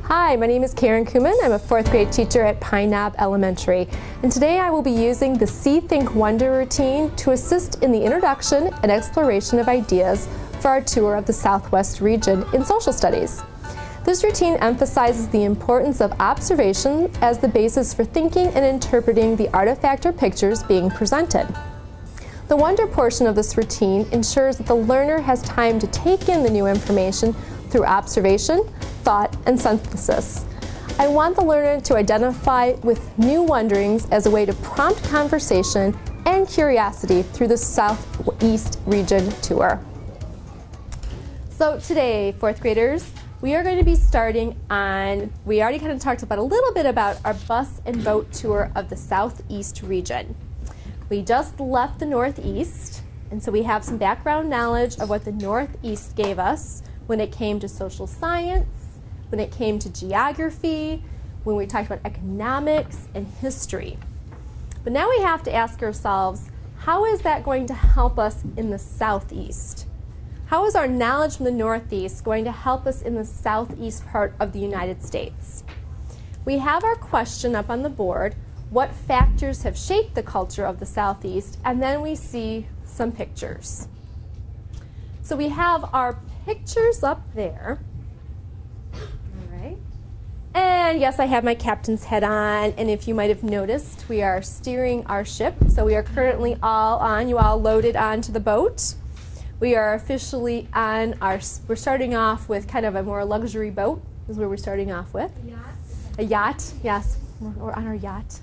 Hi, my name is Karen Kumon. I'm a 4th grade teacher at Pine Knob Elementary. And today I will be using the See, Think, Wonder routine to assist in the introduction and exploration of ideas for our tour of the Southwest region in social studies. This routine emphasizes the importance of observation as the basis for thinking and interpreting the artifact or pictures being presented. The wonder portion of this routine ensures that the learner has time to take in the new information through observation, thought, and synthesis. I want the learner to identify with new wonderings as a way to prompt conversation and curiosity through the Southeast region tour. So today, 4th graders, we are going to be starting on, we already kind of talked about a little bit about our bus and boat tour of the Southeast region. We just left the Northeast, and so we have some background knowledge of what the Northeast gave us when it came to social science, when it came to geography, when we talked about economics and history. But now we have to ask ourselves, how is that going to help us in the Southeast? How is our knowledge from the Northeast going to help us in the Southeast part of the United States? We have our question up on the board, what factors have shaped the culture of the Southeast, and then we see some pictures. So we have our pictures up there. All right. And yes, I have my captain's hat on, and if you might have noticed, we are steering our ship. So we are currently all on, you all loaded onto the boat. We are officially on our, we're starting off with kind of a more luxury boat, is where we're starting off with. A yacht. A yacht, yes, we're on our yacht.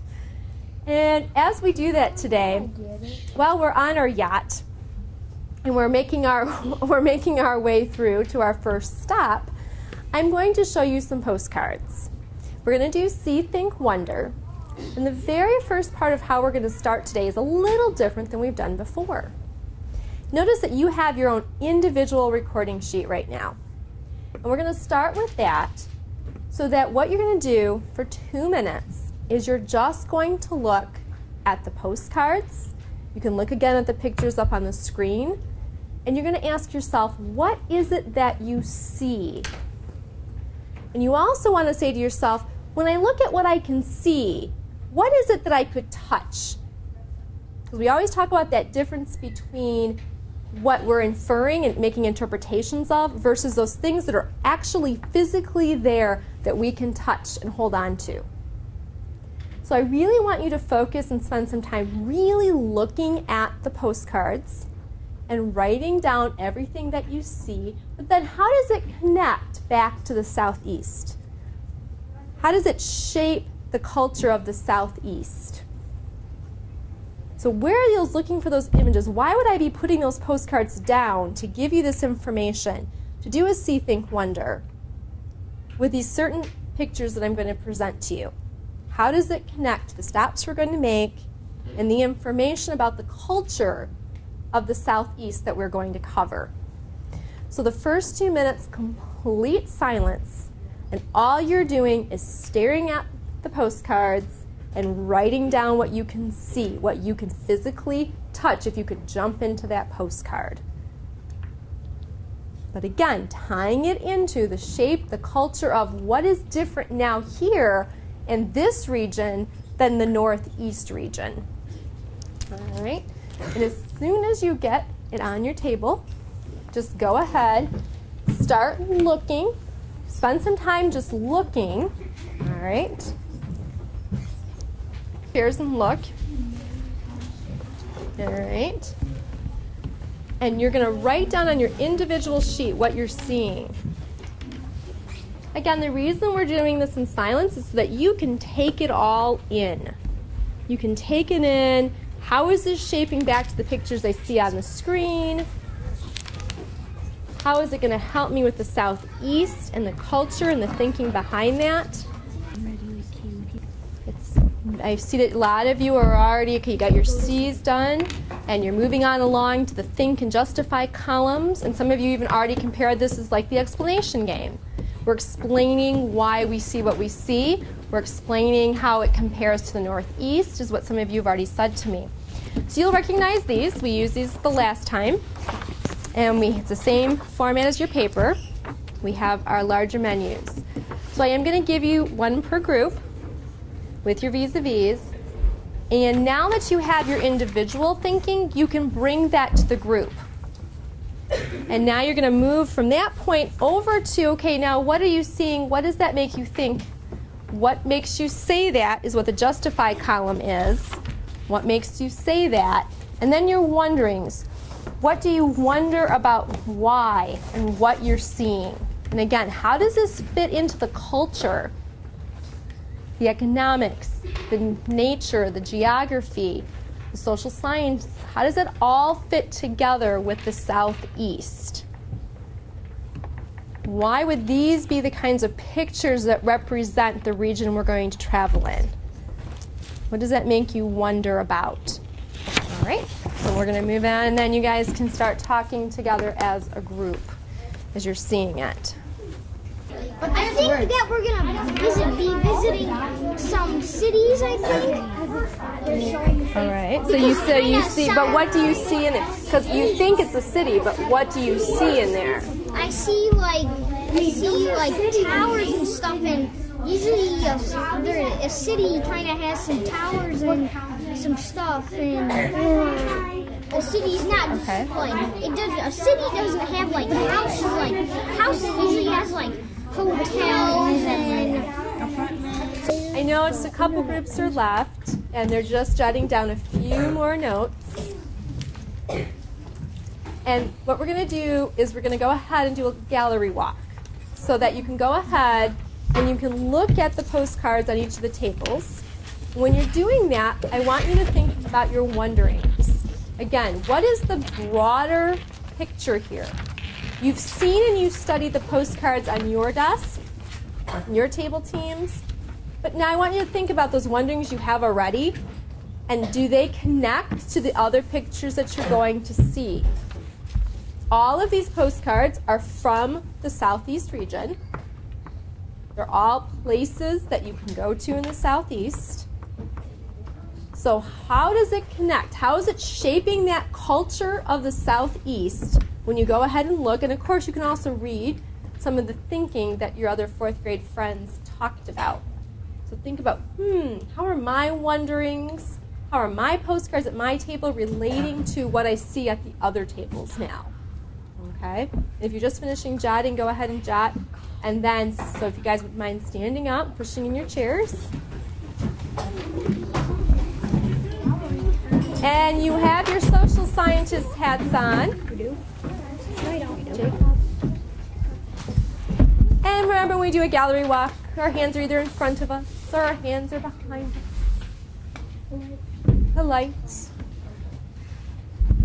And as we do that today, well, we're on our yacht, and we're making our way through to our first stop. I'm going to show you some postcards. We're going to do See, Think, Wonder. And the very first part of how we're going to start today is a little different than we've done before. Notice that you have your own individual recording sheet right now. And we're going to start with that so that what you're going to do for 2 minutes is you're just going to look at the postcards. You can look again at the pictures up on the screen. And you're going to ask yourself, what is it that you see? And you also want to say to yourself, when I look at what I can see, what is it that I could touch? Because we always talk about that difference between what we're inferring and making interpretations of versus those things that are actually physically there that we can touch and hold on to. So I really want you to focus and spend some time really looking at the postcards and writing down everything that you see, but then how does it connect back to the Southeast? How does it shape the culture of the Southeast? So where are you looking for those images? Why would I be putting those postcards down to give you this information, to do a See, Think, Wonder with these certain pictures that I'm going to present to you? How does it connect to the stops we're going to make and the information about the culture of the Southeast that we're going to cover? So the first 2 minutes, complete silence, and all you're doing is staring at the postcards and writing down what you can see, what you can physically touch if you could jump into that postcard. But again, tying it into the shape, the culture of what is different now here in this region than the Northeast region. All right, and as soon as you get it on your table, just go ahead, start looking, spend some time just looking. All right, here's and look. All right, and you're going to write down on your individual sheet what you're seeing. Again, the reason we're doing this in silence is so that you can take it all in. You can take it in. How is this shaping back to the pictures I see on the screen? How is it going to help me with the Southeast and the culture and the thinking behind that? I see that a lot of you are already, okay, you got your C's done, and you're moving on along to the Think and Justify columns, and some of you even already compared this as like the explanation game. We're explaining why we see what we see. We're explaining how it compares to the Northeast, is what some of you have already said to me. So you'll recognize these. We used these the last time. And it's the same format as your paper. We have our larger menus. So I am going to give you one per group with your vis-a-vis. And now that you have your individual thinking, you can bring that to the group. And now you're going to move from that point over to, okay, now what are you seeing? What does that make you think? What makes you say that is what the justify column is. What makes you say that? And then your wonderings. What do you wonder about why and what you're seeing? And again, how does this fit into the culture? The economics, the nature, the geography, the social science, how does it all fit together with the Southeast? Why would these be the kinds of pictures that represent the region we're going to travel in? What does that make you wonder about? All right, so we're going to move on, and then you guys can start talking together as a group as you're seeing it. I think that we're going to be visiting some cities, I think. All right, so you see, but what do you see in it? Because you think it's a city, but what do you see in there? I see like towers and stuff, and usually a city kind of has some towers and some stuff, and a city's not like it does. A city doesn't have like houses. Like houses usually has like hotels and. I know it's a couple groups are left, and they're just jotting down a few more notes. And what we're going to do is we're going to go ahead and do a gallery walk so that you can go ahead and you can look at the postcards on each of the tables. When you're doing that, I want you to think about your wonderings. Again, what is the broader picture here? You've seen and you've studied the postcards on your desk, on your table teams, but now I want you to think about those wonderings you have already, and do they connect to the other pictures that you're going to see? All of these postcards are from the Southeast region. They're all places that you can go to in the Southeast. So how does it connect? How is it shaping that culture of the Southeast when you go ahead and look? And of course, you can also read some of the thinking that your other fourth grade friends talked about. So think about, how are my wonderings, how are my postcards at my table relating to what I see at the other tables now? Okay? If you're just finishing jotting, go ahead and jot. And then, so if you guys would mind standing up, pushing in your chairs. And you have your social scientist hats on. We do? No, you don't. Jacob. And remember, when we do a gallery walk, our hands are either in front of us or our hands are behind us. The light.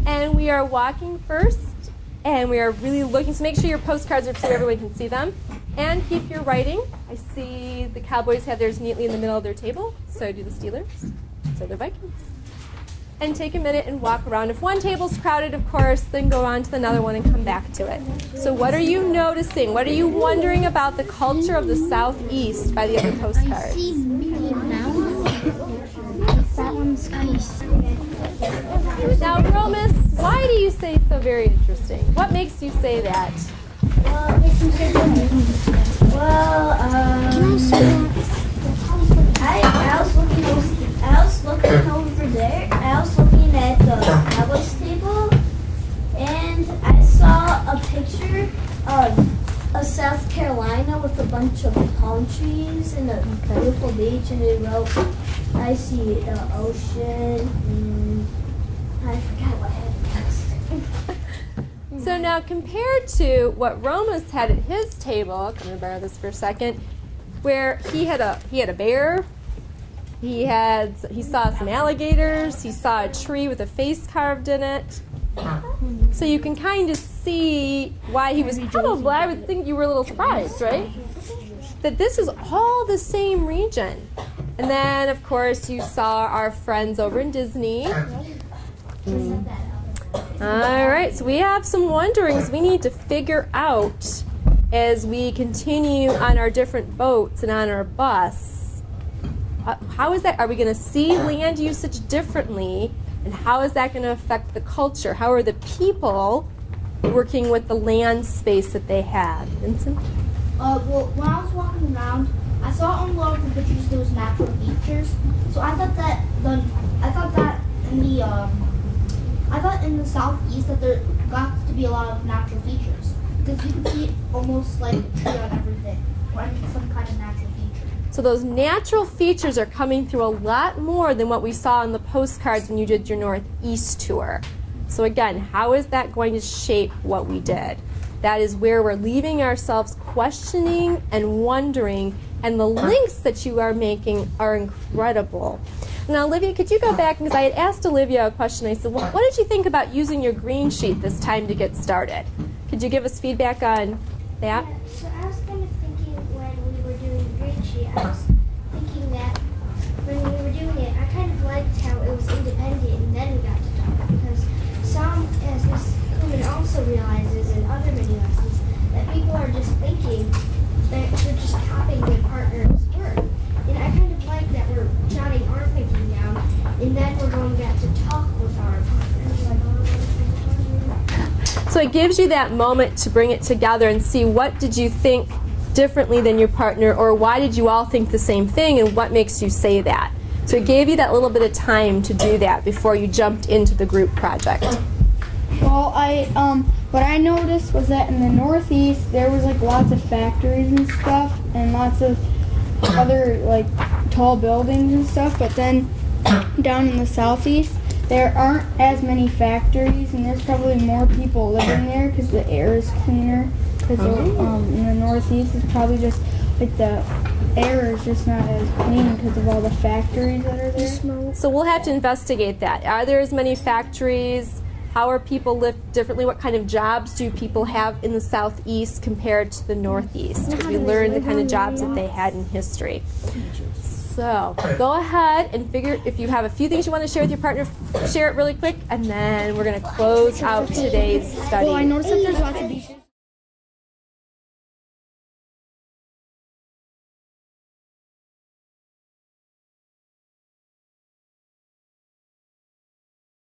And we are walking first, and we are really looking, so make sure your postcards are so everyone can see them. And keep your writing. I see the Cowboys have theirs neatly in the middle of their table, so do the Steelers, so do the Vikings. And take a minute and walk around. If one table's crowded, of course, then go on to another one and come back to it. So what are you noticing? What are you wondering about the culture of the Southeast by the other postcards? I see Mickey Mouse. That one's ice. Now, Romus, why do you say so very interesting? What makes you say that? Well, it makes me say good. Well, Can I see that? I was looking over there. I was looking at the Cowboys table, and I saw a picture of South Carolina with a bunch of palm trees and a beautiful beach, and it wrote, I see the ocean, and I forgot what happened next. So now compared to what Romus had at his table, I'm going to borrow this for a second, where he had a bear, he saw some alligators, he saw a tree with a face carved in it. So you can kind of see why he was probably, I would think you were a little surprised, right? That this is all the same region. And then, of course, you saw our friends over in Disney. All right, so we have some wonderings we need to figure out as we continue on our different boats and on our bus. How is that? Are we going to see land usage differently? And how is that going to affect the culture? How are the people working with the land space that they have? Vincent? Well, when I was walking around, I saw on a lot of the pictures those natural features. So I thought that in the southeast that there got to be a lot of natural features, because you can see almost like a tree on everything, or I mean some kind of natural feature. So those natural features are coming through a lot more than what we saw on the postcards when you did your Northeast tour. So again, how is that going to shape what we did? That is where we're leaving ourselves questioning and wondering, and the links that you are making are incredible. Now, Olivia, could you go back, because I had asked Olivia a question. I said, well, what did you think about using your green sheet this time to get started? Could you give us feedback on that? Yeah, so I was kind of thinking when we were doing the green sheet, I was thinking that when we were doing it, I kind of liked how it was independent and then we got to talk, because as Ms. Kumon also realizes in other mini lessons, that people are just thinking that they're just copying their partner's work. And I kind of like that we're jotting our thinking down, and then we're going back to talk with our partners. So it gives you that moment to bring it together and see what did you think differently than your partner, or why did you all think the same thing, and what makes you say that. So it gave you that little bit of time to do that before you jumped into the group project. Well, what I noticed was that in the Northeast there was like lots of factories and stuff, and lots of other like tall buildings and stuff, but then down in the Southeast there aren't as many factories, and there's probably more people living there because the air is cleaner. Because in the Northeast it's probably just like the air is just not as clean because of all the factories that are there. So we'll have to investigate that. Are there as many factories? How are people lived differently? What kind of jobs do people have in the Southeast compared to the Northeast? Because we learned the kind of jobs that they had in history. So go ahead and figure, if you have a few things you want to share with your partner, share it really quick, and then we're going to close out today's study. Well, I noticed that there's lots of beaches.